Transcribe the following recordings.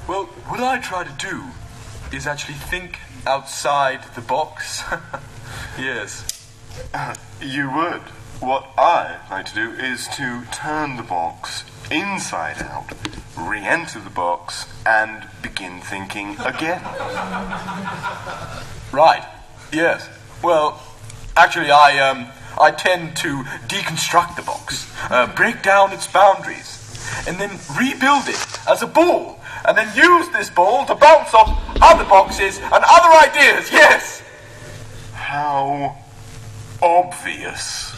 Well, what I try to do is actually think outside the box. Yes. You would. What I like to do is to turn the box inside out, re-enter the box, and begin thinking again. Right. Yes. Well, actually, I tend to deconstruct the box, break down its boundaries, and then rebuild it as a ball, and then use this ball to bounce off other boxes and other ideas. Yes. How obvious.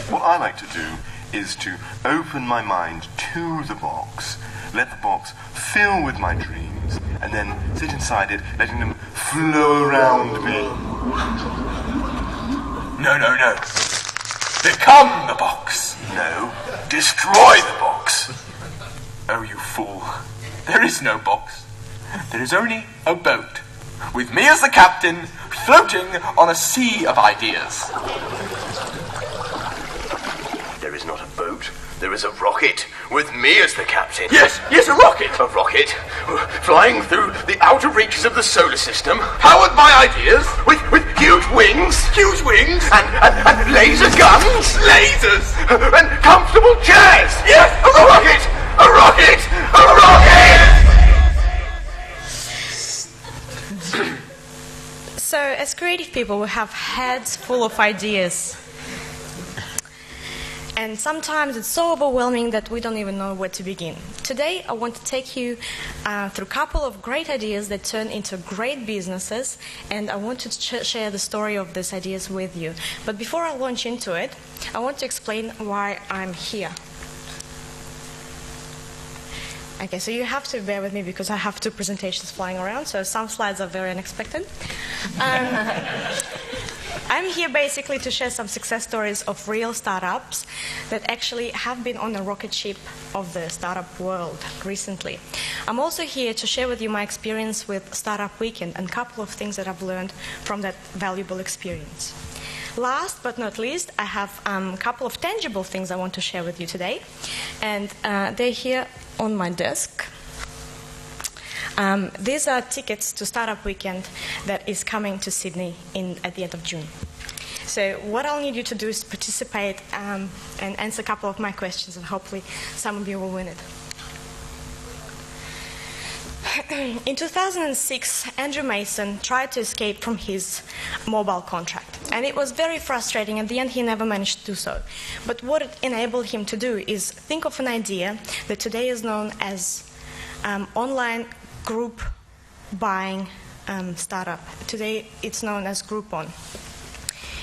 What I like to do is to open my mind to the box, let the box fill with my dreams, and then sit inside it, letting them flow around me. No. Become the box. No, destroy the box. Oh, you fool. There is no box. There is only a boat, with me as the captain, floating on a sea of ideas. There is not a boat. There is a rocket, with me as the captain. Yes, a rocket. A rocket, flying through the outer reaches of the solar system. Powered by ideas. With huge wings. Huge wings. And laser guns. Lasers. And comfortable chairs. Yes, A rocket! A rocket! A rocket! So, as creative people, we have heads full of ideas. And sometimes it's so overwhelming that we don't even know where to begin. Today, I want to take you through a couple of great ideas that turn into great businesses, and I want to share the story of these ideas with you. But before I launch into it, I want to explain why I'm here. Okay, so you have to bear with me because I have two presentations flying around, so some slides are very unexpected. I'm here basically to share some success stories of real startups that actually have been on the rocket ship of the startup world recently. I'm also here to share with you my experience with Startup Weekend and a couple of things that I've learned from that valuable experience. Last but not least, I have a couple of tangible things I want to share with you today, and they're here on my desk. These are tickets to Startup Weekend that is coming to Sydney at the end of June. So what I'll need you to do is participate and answer a couple of my questions, and hopefully some of you will win it. In 2006, Andrew Mason tried to escape from his mobile contract, and it was very frustrating. At the end, he never managed to do so. But what it enabled him to do is think of an idea that today is known as online group buying startup. Today, it's known as Groupon.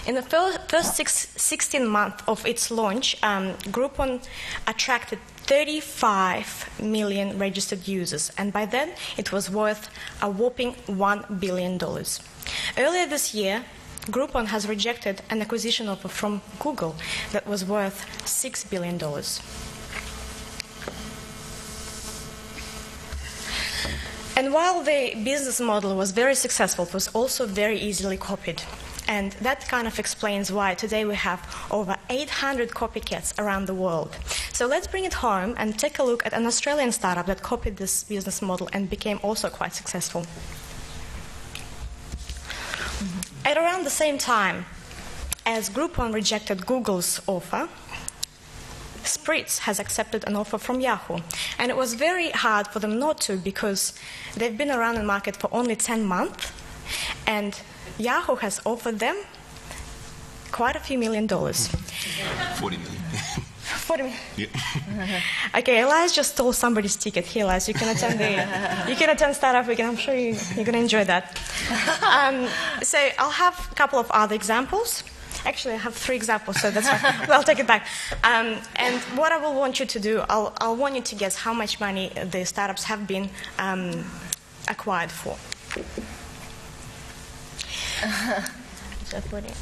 In the first 16 months of its launch, Groupon attracted 35 million registered users, and by then it was worth a whopping $1 billion. Earlier this year, Groupon has rejected an acquisition offer from Google that was worth $6 billion. And while the business model was very successful, it was also very easily copied. And that kind of explains why today we have over 800 copycats around the world. So let's bring it home and take a look at an Australian startup that copied this business model and became also quite successful. At around the same time as Groupon rejected Google's offer, Spritz has accepted an offer from Yahoo. And it was very hard for them not to, because they've been around the market for only 10 months, and Yahoo has offered them quite a few $1 million. 40 million. 40 million. Yeah. Okay, Elias just stole somebody's ticket. Here, Elias, you can attend Startup Weekend. I'm sure you're going to enjoy that. So I'll have a couple of other examples. Actually, I have 3 examples, so that's fine. I'll take it back. And what I will want you to do, I'll want you to guess how much money the startups have been acquired for. So 40 million.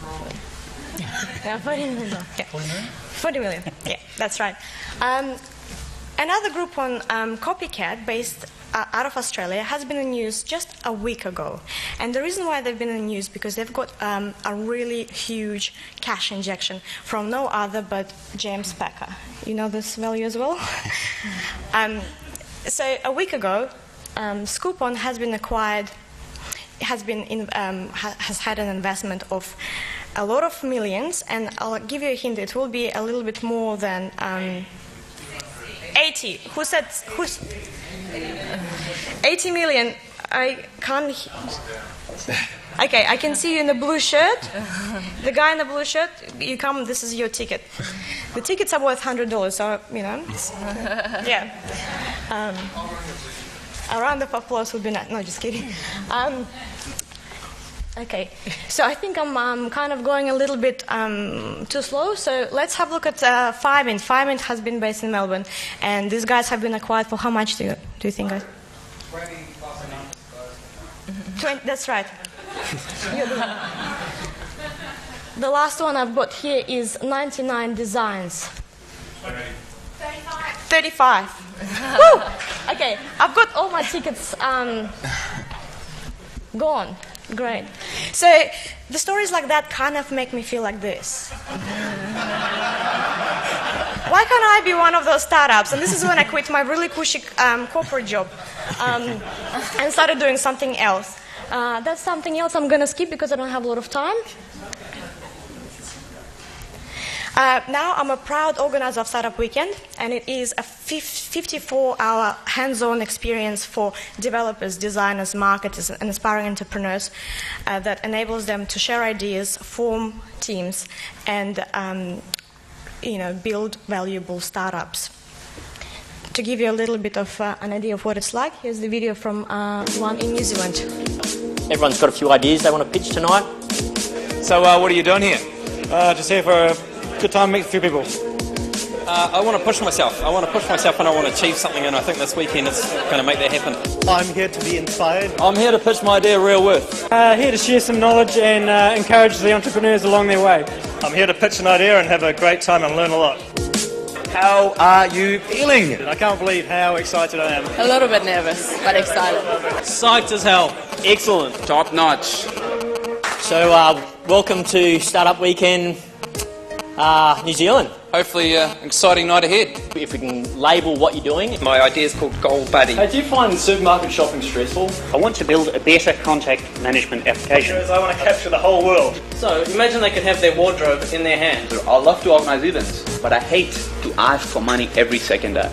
Yeah. 40 million. Yeah, that's right. Another Groupon copycat based out of Australia has been in news just a week ago. And the reason why they've been in news because they've got a really huge cash injection from no other but James Packer. You know this value as well? So a week ago, Scoopon has been acquired, has had an investment of a lot of millions, and I'll give you a hint, it will be a little bit more than 80. Who's 80 million? I can't. Okay, I can see you in the blue shirt. The guy in the blue shirt, you come, this is your ticket. The tickets are worth $100, so, you know, yeah. A round of applause would be nice. No, just kidding. Okay, so I think I'm kind of going a little bit too slow, so let's have a look at Firemint. Firemint has been based in Melbourne, and these guys have been acquired for how much do you think, guys? 20 plus an ounce. 20, that's right. The last one I've got here is 99 Designs. 35. Woo! Okay, I've got all my tickets gone. Great. So the stories like that kind of make me feel like this. Why can't I be one of those startups? And this is when I quit my really cushy corporate job and started doing something else. That's something else I'm going to skip because I don't have a lot of time. Now I'm a proud organizer of Startup Weekend, and it is a 54-hour hands-on experience for developers, designers, marketers, and aspiring entrepreneurs that enables them to share ideas, form teams, and build valuable startups. To give you a little bit of an idea of what it's like, here's the video from one in New Zealand. Everyone's got a few ideas they want to pitch tonight. So what are you doing here? Just here for a good time, meet a few people. I want to push myself. I want to push myself and I want to achieve something, and I think this weekend is going to make that happen. I'm here to be inspired. I'm here to pitch my idea, Real Worth. Here to share some knowledge and encourage the entrepreneurs along their way. I'm here to pitch an idea and have a great time and learn a lot. How are you feeling? I can't believe how excited I am. A little bit nervous, but excited. Psyched as hell. Excellent. Top notch. So welcome to Startup Weekend New Zealand. Hopefully exciting night ahead. If we can label what you're doing. My idea is called Goal Buddy. Do you find supermarket shopping stressful? I want to build a better contact management application. Because I want to capture the whole world. So imagine they could have their wardrobe in their hand. I love to organize events, but I hate to ask for money every second day.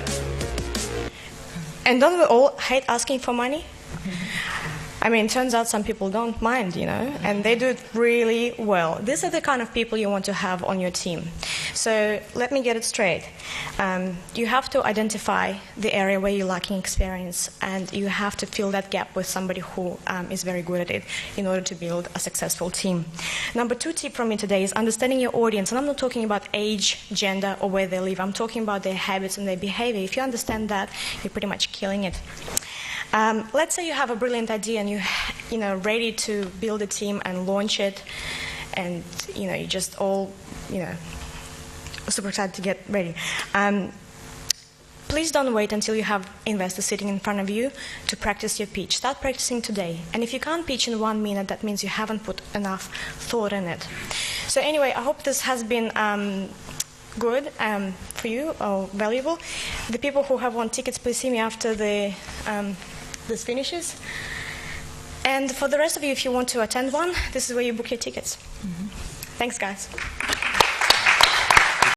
And don't we all hate asking for money? I mean, it turns out some people don't mind, and they do it really well. These are the kind of people you want to have on your team. So let me get it straight. You have to identify the area where you're lacking experience, and you have to fill that gap with somebody who is very good at it in order to build a successful team. Number 2 tip from me today is understanding your audience, and I'm not talking about age, gender, or where they live. I'm talking about their habits and their behavior. If you understand that, you're pretty much killing it. Let's say you have a brilliant idea and you're ready to build a team and launch it, and you just all super excited to get ready. Please don't wait until you have investors sitting in front of you to practice your pitch. Start practicing today. And if you can't pitch in 1 minute, that means you haven't put enough thought in it. So anyway, I hope this has been good for you or valuable. The people who have won tickets, please see me after this finishes. And for the rest of you, if you want to attend one, this is where you book your tickets. Thanks, guys.